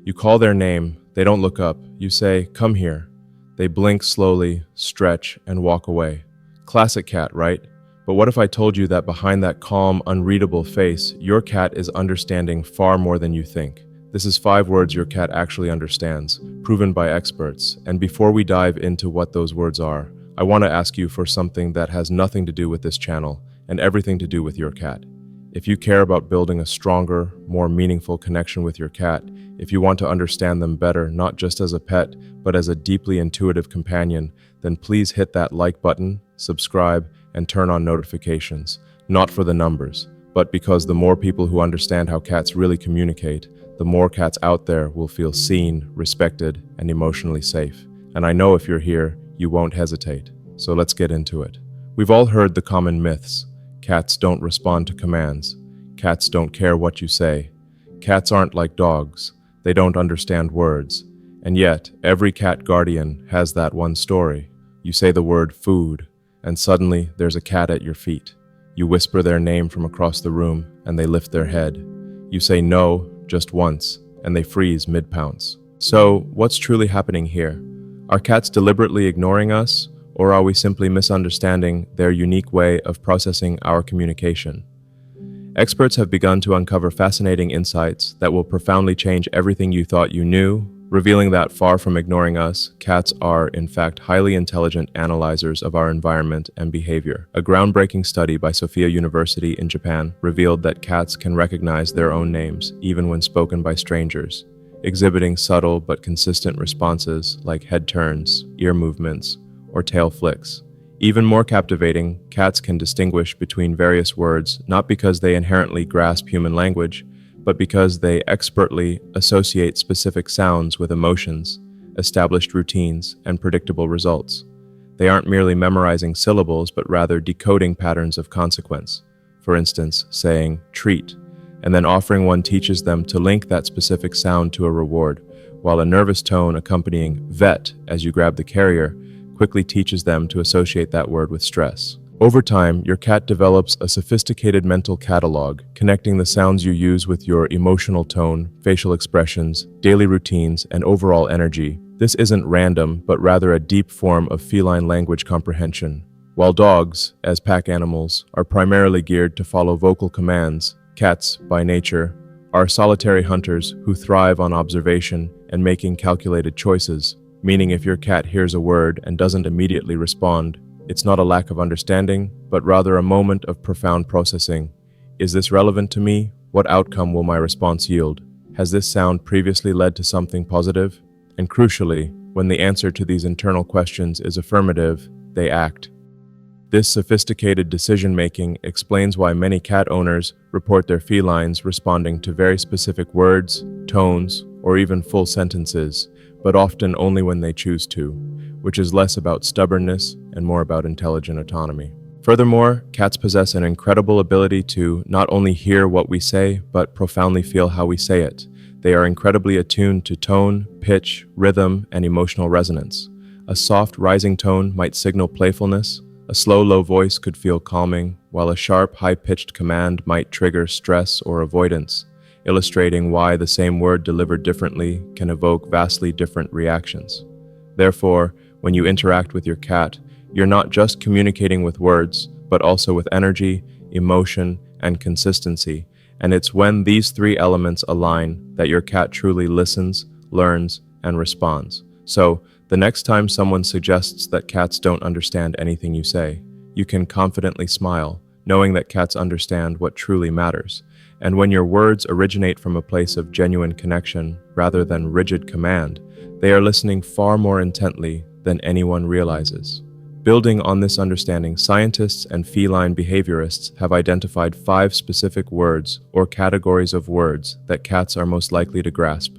You call their name, they don't look up. You say, "Come here." They blink slowly, stretch, and walk away. Classic cat, right? But what if I told you that behind that calm, unreadable face, your cat is understanding far more than you think? This is 5 words your cat actually understands, proven by experts. And before we dive into what those words are, I want to ask you for something that has nothing to do with this channel and everything to do with your cat. If you care about building a stronger, more meaningful connection with your cat, if you want to understand them better, not just as a pet, but as a deeply intuitive companion, then please hit that like button, subscribe, and turn on notifications. Not for the numbers, but because the more people who understand how cats really communicate, the more cats out there will feel seen, respected, and emotionally safe. And I know if you're here, you won't hesitate. So let's get into it. We've all heard the common myths. Cats don't respond to commands. Cats don't care what you say. Cats aren't like dogs. They don't understand words. And yet, every cat guardian has that one story. You say the word food, and suddenly there's a cat at your feet. You whisper their name from across the room, and they lift their head. You say no just once, and they freeze mid-pounce. So, what's truly happening here? Are cats deliberately ignoring us, or are we simply misunderstanding their unique way of processing our communication? Experts have begun to uncover fascinating insights that will profoundly change everything you thought you knew, revealing that far from ignoring us, cats are, in fact, highly intelligent analyzers of our environment and behavior. A groundbreaking study by Sophia University in Japan revealed that cats can recognize their own names, even when spoken by strangers, exhibiting subtle but consistent responses like head turns, ear movements, or tail flicks. Even more captivating, cats can distinguish between various words not because they inherently grasp human language, but because they expertly associate specific sounds with emotions, established routines, and predictable results. They aren't merely memorizing syllables, but rather decoding patterns of consequence. For instance, saying treat, and then offering one teaches them to link that specific sound to a reward, while a nervous tone accompanying vet as you grab the carrier quickly teaches them to associate that word with stress. Over time, your cat develops a sophisticated mental catalog, connecting the sounds you use with your emotional tone, facial expressions, daily routines, and overall energy. This isn't random, but rather a deep form of feline language comprehension. While dogs, as pack animals, are primarily geared to follow vocal commands, cats, by nature, are solitary hunters who thrive on observation and making calculated choices. Meaning if your cat hears a word and doesn't immediately respond, it's not a lack of understanding, but rather a moment of profound processing. Is this relevant to me? What outcome will my response yield? Has this sound previously led to something positive? And crucially, when the answer to these internal questions is affirmative, they act. This sophisticated decision-making explains why many cat owners report their felines responding to very specific words, tones, or even full sentences, but often only when they choose to, which is less about stubbornness and more about intelligent autonomy. Furthermore, cats possess an incredible ability to not only hear what we say, but profoundly feel how we say it. They are incredibly attuned to tone, pitch, rhythm, and emotional resonance. A soft, rising tone might signal playfulness, a slow, low voice could feel calming, while a sharp, high-pitched command might trigger stress or avoidance, illustrating why the same word delivered differently can evoke vastly different reactions. Therefore, when you interact with your cat, you're not just communicating with words, but also with energy, emotion, and consistency. And it's when these 3 elements align that your cat truly listens, learns, and responds. So, the next time someone suggests that cats don't understand anything you say, you can confidently smile, knowing that cats understand what truly matters. And when your words originate from a place of genuine connection rather than rigid command, they are listening far more intently than anyone realizes. Building on this understanding, scientists and feline behaviorists have identified 5 specific words or categories of words that cats are most likely to grasp.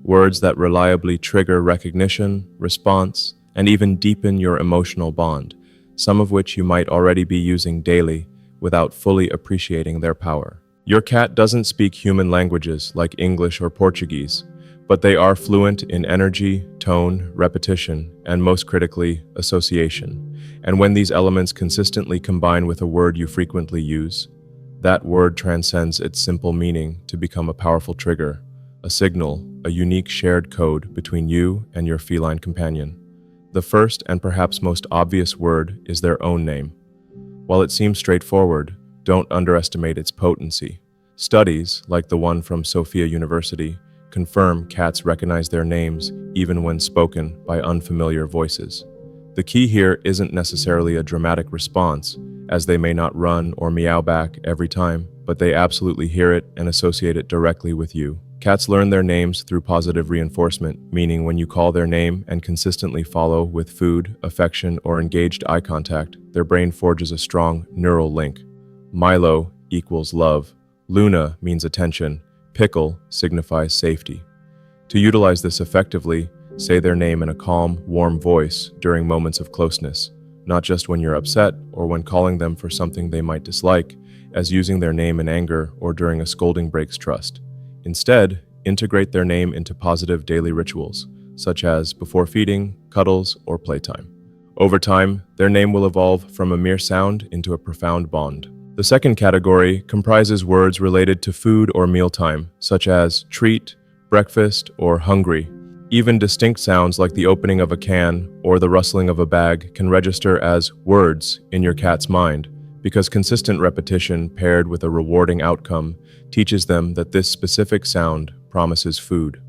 Words that reliably trigger recognition, response, and even deepen your emotional bond, some of which you might already be using daily without fully appreciating their power. Your cat doesn't speak human languages like English or Portuguese, but they are fluent in energy, tone, repetition, and most critically, association. And when these elements consistently combine with a word you frequently use, that word transcends its simple meaning to become a powerful trigger, a signal, a unique shared code between you and your feline companion. The first and perhaps most obvious word is their own name. While it seems straightforward, don't underestimate its potency. Studies, like the one from Sophia University, confirm cats recognize their names even when spoken by unfamiliar voices. The key here isn't necessarily a dramatic response, as they may not run or meow back every time, but they absolutely hear it and associate it directly with you. Cats learn their names through positive reinforcement, meaning when you call their name and consistently follow with food, affection, or engaged eye contact, their brain forges a strong neural link. Milo equals love. Luna means attention. Pickle signifies safety. To utilize this effectively, say their name in a calm, warm voice during moments of closeness, not just when you're upset or when calling them for something they might dislike, as using their name in anger or during a scolding breaks trust. Instead, integrate their name into positive daily rituals, such as before feeding, cuddles, or playtime. Over time, their name will evolve from a mere sound into a profound bond. The second category comprises words related to food or mealtime, such as treat, breakfast, or hungry. Even distinct sounds like the opening of a can or the rustling of a bag can register as words in your cat's mind, because consistent repetition paired with a rewarding outcome teaches them that this specific sound promises food.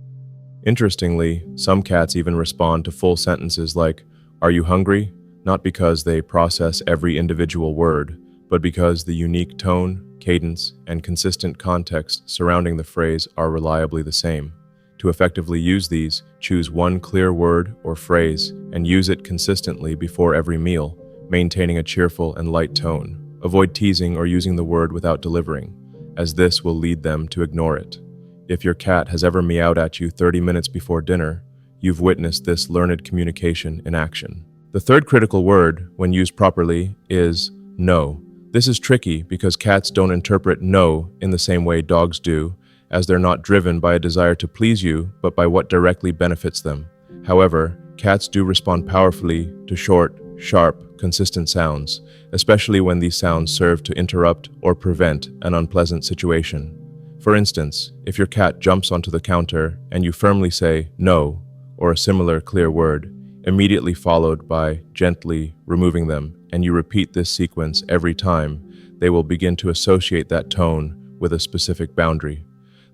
Interestingly, some cats even respond to full sentences like, "Are you hungry?" not because they process every individual word, but because the unique tone, cadence, and consistent context surrounding the phrase are reliably the same. To effectively use these, choose one clear word or phrase and use it consistently before every meal, maintaining a cheerful and light tone. Avoid teasing or using the word without delivering, as this will lead them to ignore it. If your cat has ever meowed at you 30 minutes before dinner, you've witnessed this learned communication in action. The third critical word, when used properly, is no. This is tricky because cats don't interpret no in the same way dogs do, as they're not driven by a desire to please you, but by what directly benefits them. However, cats do respond powerfully to short, sharp, consistent sounds, especially when these sounds serve to interrupt or prevent an unpleasant situation. For instance, if your cat jumps onto the counter and you firmly say no, or a similar clear word, immediately followed by gently removing them, and you repeat this sequence every time, they will begin to associate that tone with a specific boundary.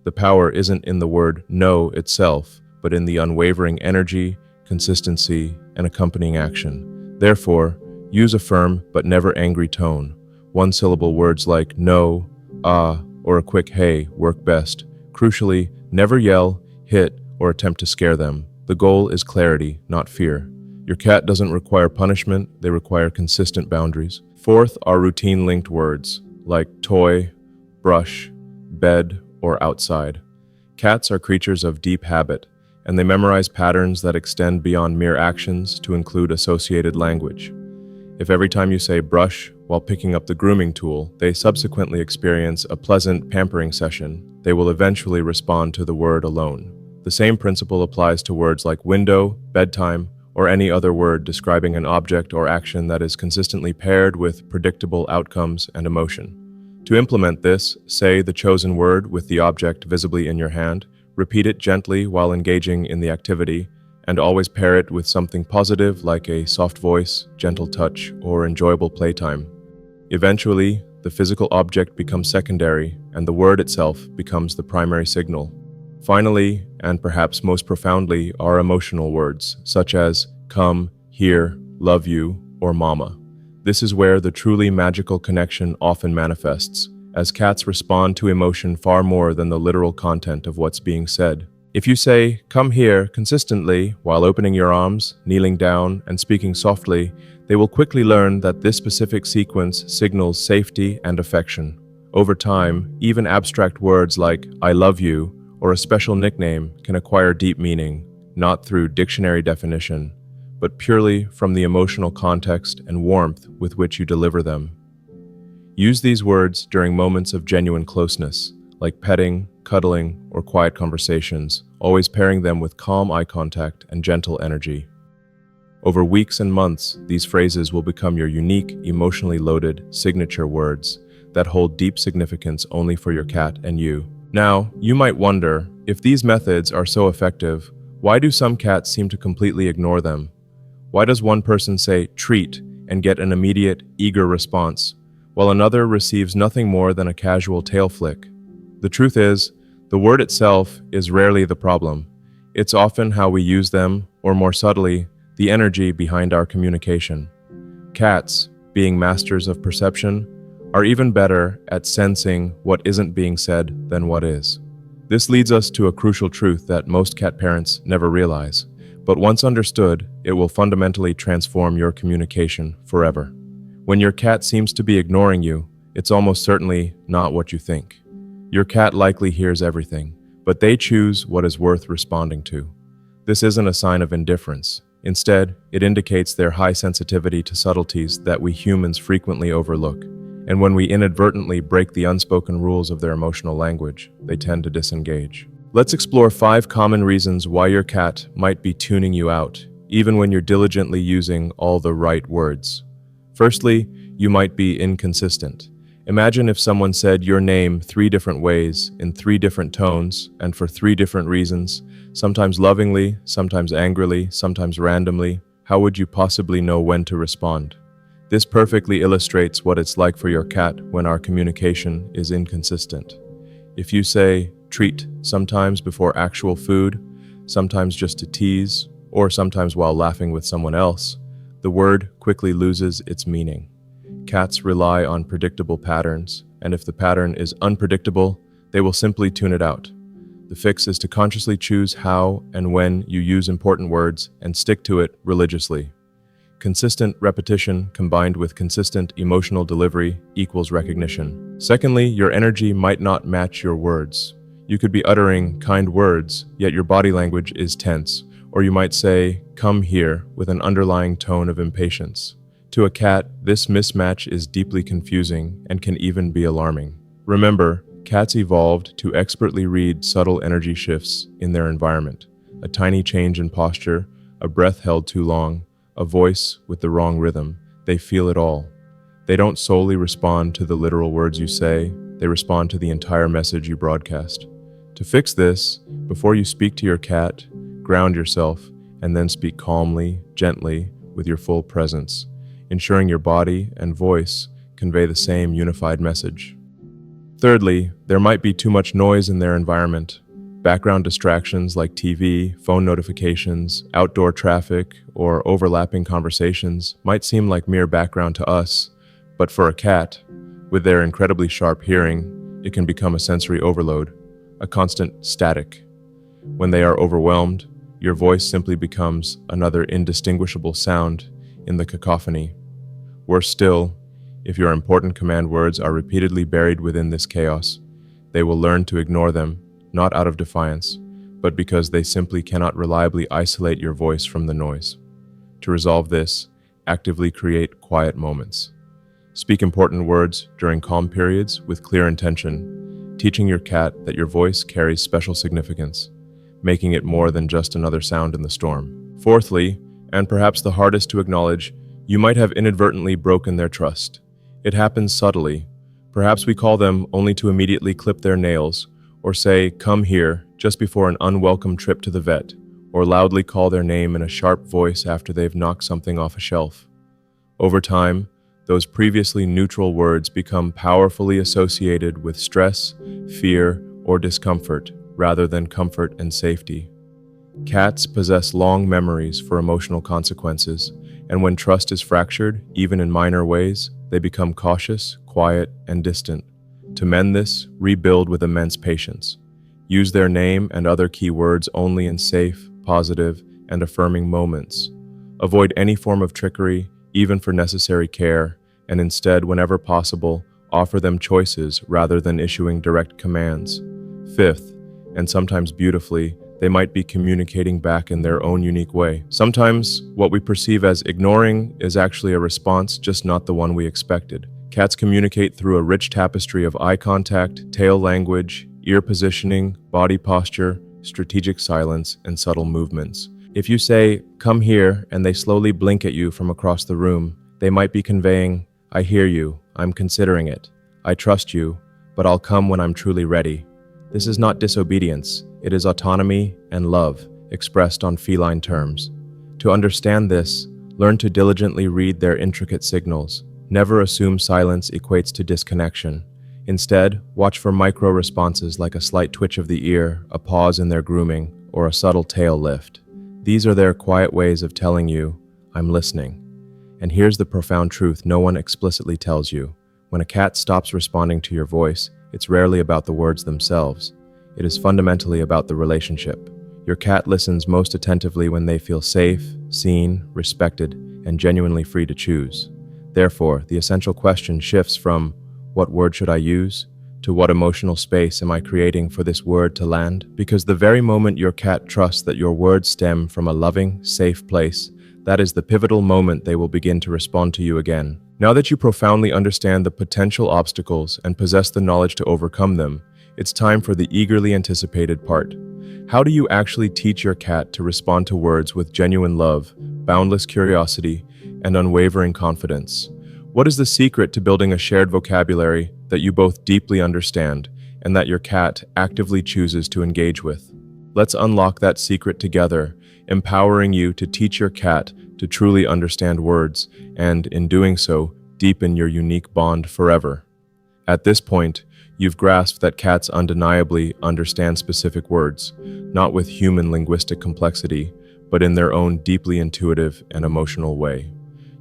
The power isn't in the word no itself, but in the unwavering energy, consistency, and accompanying action. Therefore, use a firm but never angry tone. One-syllable words like no, ah, or a quick hey work best. Crucially, never yell, hit, or attempt to scare them. The goal is clarity, not fear. Your cat doesn't require punishment, they require consistent boundaries. Fourth are routine-linked words, like toy, brush, bed, or outside. Cats are creatures of deep habit, and they memorize patterns that extend beyond mere actions to include associated language. If every time you say brush while picking up the grooming tool, they subsequently experience a pleasant pampering session, they will eventually respond to the word alone. The same principle applies to words like window, bedtime, or any other word describing an object or action that is consistently paired with predictable outcomes and emotion. To implement this, say the chosen word with the object visibly in your hand, repeat it gently while engaging in the activity, and always pair it with something positive like a soft voice, gentle touch, or enjoyable playtime. Eventually, the physical object becomes secondary, and the word itself becomes the primary signal. Finally, and perhaps most profoundly, are emotional words, such as come, here, love you, or mama. This is where the truly magical connection often manifests, as cats respond to emotion far more than the literal content of what's being said. If you say, come here, consistently, while opening your arms, kneeling down, and speaking softly, they will quickly learn that this specific sequence signals safety and affection. Over time, even abstract words like, I love you, or a special nickname can acquire deep meaning, not through dictionary definition, but purely from the emotional context and warmth with which you deliver them. Use these words during moments of genuine closeness, like petting, cuddling, or quiet conversations, always pairing them with calm eye contact and gentle energy. Over weeks and months, these phrases will become your unique, emotionally loaded signature words that hold deep significance only for your cat and you. Now, you might wonder, if these methods are so effective, why do some cats seem to completely ignore them? Why does one person say treat and get an immediate, eager response, while another receives nothing more than a casual tail flick? The truth is, the word itself is rarely the problem. It's often how we use them, or more subtly, the energy behind our communication. Cats, being masters of perception, are even better at sensing what isn't being said than what is. This leads us to a crucial truth that most cat parents never realize, but once understood, it will fundamentally transform your communication forever. When your cat seems to be ignoring you, it's almost certainly not what you think. Your cat likely hears everything, but they choose what is worth responding to. This isn't a sign of indifference. Instead, it indicates their high sensitivity to subtleties that we humans frequently overlook. And when we inadvertently break the unspoken rules of their emotional language, they tend to disengage. Let's explore 5 common reasons why your cat might be tuning you out, even when you're diligently using all the right words. Firstly, you might be inconsistent. Imagine if someone said your name 3 different ways, in 3 different tones, and for 3 different reasons, sometimes lovingly, sometimes angrily, sometimes randomly. How would you possibly know when to respond? This perfectly illustrates what it's like for your cat when our communication is inconsistent. If you say treat sometimes before actual food, sometimes just to tease, or sometimes while laughing with someone else, the word quickly loses its meaning. Cats rely on predictable patterns, and if the pattern is unpredictable, they will simply tune it out. The fix is to consciously choose how and when you use important words and stick to it religiously. Consistent repetition combined with consistent emotional delivery equals recognition. Secondly, your energy might not match your words. You could be uttering kind words, yet your body language is tense, or you might say, "Come here," with an underlying tone of impatience. To a cat, this mismatch is deeply confusing and can even be alarming. Remember, cats evolved to expertly read subtle energy shifts in their environment. A tiny change in posture, a breath held too long, a voice with the wrong rhythm. They feel it all. They don't solely respond to the literal words you say, they respond to the entire message you broadcast. To fix this, before you speak to your cat, ground yourself and then speak calmly, gently, with your full presence, ensuring your body and voice convey the same unified message. Thirdly, there might be too much noise in their environment. Background distractions like TV, phone notifications, outdoor traffic, or overlapping conversations might seem like mere background to us, but for a cat, with their incredibly sharp hearing, it can become a sensory overload, a constant static. When they are overwhelmed, your voice simply becomes another indistinguishable sound in the cacophony. Worse still, if your important command words are repeatedly buried within this chaos, they will learn to ignore them, not out of defiance, but because they simply cannot reliably isolate your voice from the noise. To resolve this, actively create quiet moments. Speak important words during calm periods with clear intention, teaching your cat that your voice carries special significance, making it more than just another sound in the storm. Fourthly, and perhaps the hardest to acknowledge, you might have inadvertently broken their trust. It happens subtly. Perhaps we call them only to immediately clip their nails, or say, "Come here," just before an unwelcome trip to the vet, or loudly call their name in a sharp voice after they've knocked something off a shelf. Over time, those previously neutral words become powerfully associated with stress, fear, or discomfort, rather than comfort and safety. Cats possess long memories for emotional consequences, and when trust is fractured, even in minor ways, they become cautious, quiet, and distant. To mend this, rebuild with immense patience. Use their name and other key words only in safe, positive, and affirming moments. Avoid any form of trickery, even for necessary care, and instead, whenever possible, offer them choices rather than issuing direct commands. Fifth, and sometimes beautifully, they might be communicating back in their own unique way. Sometimes, what we perceive as ignoring is actually a response, just not the one we expected. Cats communicate through a rich tapestry of eye contact, tail language, ear positioning, body posture, strategic silence, and subtle movements. If you say, "Come here," and they slowly blink at you from across the room, they might be conveying, "I hear you, I'm considering it, I trust you, but I'll come when I'm truly ready." This is not disobedience, it is autonomy and love, expressed on feline terms. To understand this, learn to diligently read their intricate signals. Never assume silence equates to disconnection. Instead, watch for micro-responses like a slight twitch of the ear, a pause in their grooming, or a subtle tail lift. These are their quiet ways of telling you, "I'm listening." And here's the profound truth no one explicitly tells you. When a cat stops responding to your voice, it's rarely about the words themselves. It is fundamentally about the relationship. Your cat listens most attentively when they feel safe, seen, respected, and genuinely free to choose. Therefore, the essential question shifts from, "What word should I use?" to "What emotional space am I creating for this word to land?" Because the very moment your cat trusts that your words stem from a loving, safe place, that is the pivotal moment they will begin to respond to you again. Now that you profoundly understand the potential obstacles and possess the knowledge to overcome them, it's time for the eagerly anticipated part. How do you actually teach your cat to respond to words with genuine love, boundless curiosity, and unwavering confidence? What is the secret to building a shared vocabulary that you both deeply understand and that your cat actively chooses to engage with? Let's unlock that secret together, empowering you to teach your cat to truly understand words and, in doing so, deepen your unique bond forever. At this point, you've grasped that cats undeniably understand specific words, not with human linguistic complexity, but in their own deeply intuitive and emotional way.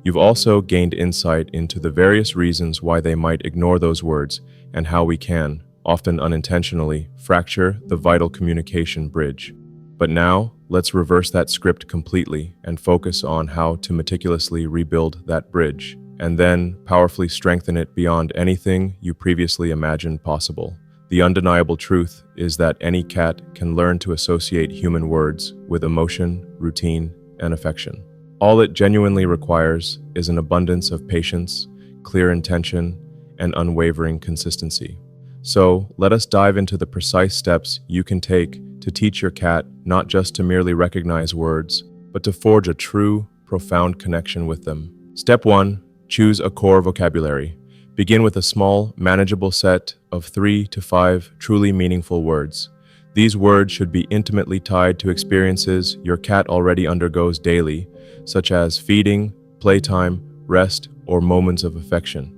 You've also gained insight into the various reasons why they might ignore those words and how we can, often unintentionally, fracture the vital communication bridge. But now, let's reverse that script completely and focus on how to meticulously rebuild that bridge, and then powerfully strengthen it beyond anything you previously imagined possible. The undeniable truth is that any cat can learn to associate human words with emotion, routine, and affection. All it genuinely requires is an abundance of patience, clear intention, and unwavering consistency. So, let us dive into the precise steps you can take to teach your cat not just to merely recognize words, but to forge a true, profound connection with them. Step 1. Choose a core vocabulary. Begin with a small, manageable set of 3 to 5 truly meaningful words. These words should be intimately tied to experiences your cat already undergoes daily, such as feeding, playtime, rest, or moments of affection.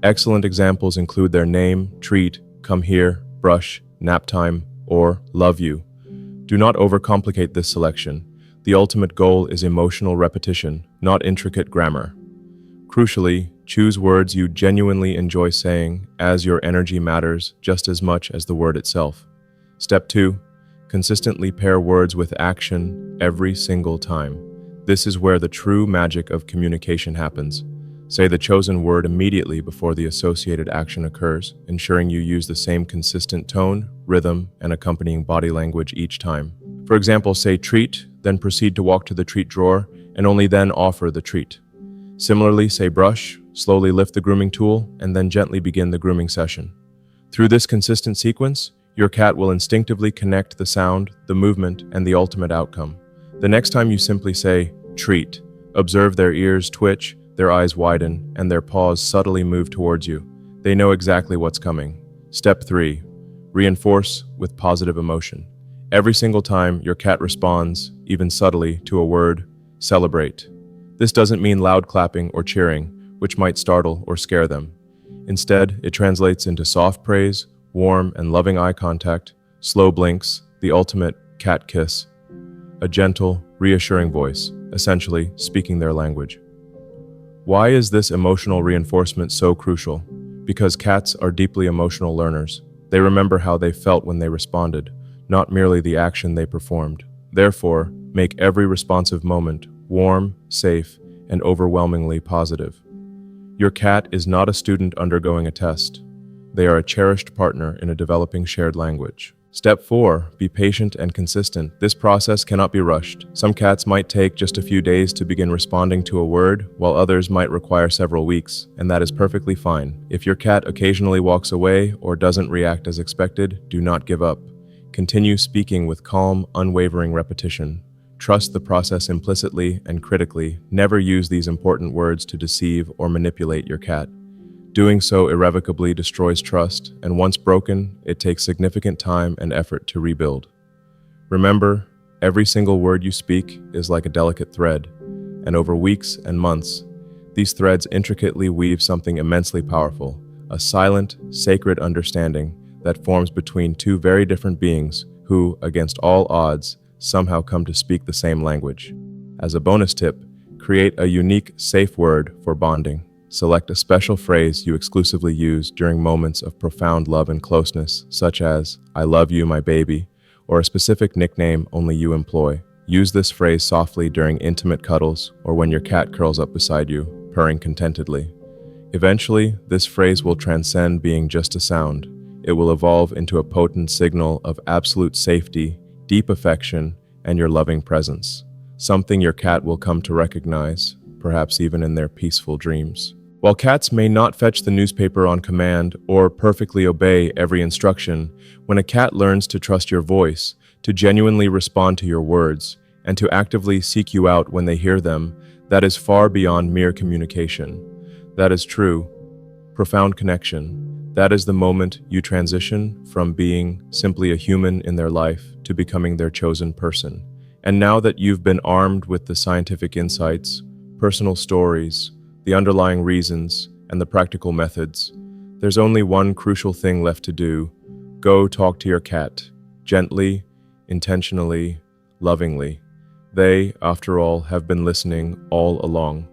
Excellent examples include their name, treat, come here, brush, nap time, or love you. Do not overcomplicate this selection. The ultimate goal is emotional repetition, not intricate grammar. Crucially, choose words you genuinely enjoy saying, as your energy matters just as much as the word itself. Step 2. Consistently pair words with action every single time. This is where the true magic of communication happens. Say the chosen word immediately before the associated action occurs, ensuring you use the same consistent tone, rhythm, and accompanying body language each time. For example, say treat, then proceed to walk to the treat drawer, and only then offer the treat. Similarly, say brush, slowly lift the grooming tool, and then gently begin the grooming session. Through this consistent sequence, your cat will instinctively connect the sound, the movement, and the ultimate outcome. The next time you simply say, treat, observe their ears twitch, their eyes widen, and their paws subtly move towards you. They know exactly what's coming. Step 3. Reinforce with positive emotion. Every single time your cat responds, even subtly, to a word, celebrate. This doesn't mean loud clapping or cheering, which might startle or scare them. Instead, it translates into soft praise, warm and loving eye contact, slow blinks, the ultimate cat kiss, a gentle, reassuring voice, essentially speaking their language. Why is this emotional reinforcement so crucial? Because cats are deeply emotional learners. They remember how they felt when they responded, not merely the action they performed. Therefore, make every responsive moment warm, safe, and overwhelmingly positive. Your cat is not a student undergoing a test. They are a cherished partner in a developing shared language. Step 4. Be patient and consistent. This process cannot be rushed. Some cats might take just a few days to begin responding to a word, while others might require several weeks, and that is perfectly fine. If your cat occasionally walks away or doesn't react as expected, do not give up. Continue speaking with calm, unwavering repetition. Trust the process implicitly and critically. Never use these important words to deceive or manipulate your cat. Doing so irrevocably destroys trust, and once broken, it takes significant time and effort to rebuild. Remember, every single word you speak is like a delicate thread, and over weeks and months, these threads intricately weave something immensely powerful, a silent, sacred understanding that forms between two very different beings who, against all odds, somehow come to speak the same language. As a bonus tip, create a unique, safe word for bonding. Select a special phrase you exclusively use during moments of profound love and closeness, such as, "I love you, my baby," or a specific nickname only you employ. Use this phrase softly during intimate cuddles or when your cat curls up beside you, purring contentedly. Eventually, this phrase will transcend being just a sound. It will evolve into a potent signal of absolute safety, deep affection, and your loving presence, something your cat will come to recognize, perhaps even in their peaceful dreams. While cats may not fetch the newspaper on command or perfectly obey every instruction, when a cat learns to trust your voice, to genuinely respond to your words, and to actively seek you out when they hear them, that is far beyond mere communication. That is true, profound connection. That is the moment you transition from being simply a human in their life to becoming their chosen person. And now that you've been armed with the scientific insights, personal stories, the underlying reasons, and the practical methods, there's only one crucial thing left to do. Go talk to your cat, gently, intentionally, lovingly. They, after all, have been listening all along.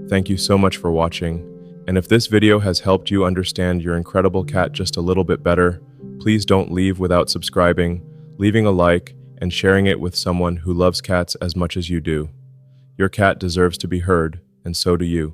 Thank you so much for watching, and if this video has helped you understand your incredible cat just a little bit better, please don't leave without subscribing, leaving a like, and sharing it with someone who loves cats as much as you do. Your cat deserves to be heard, and so do you.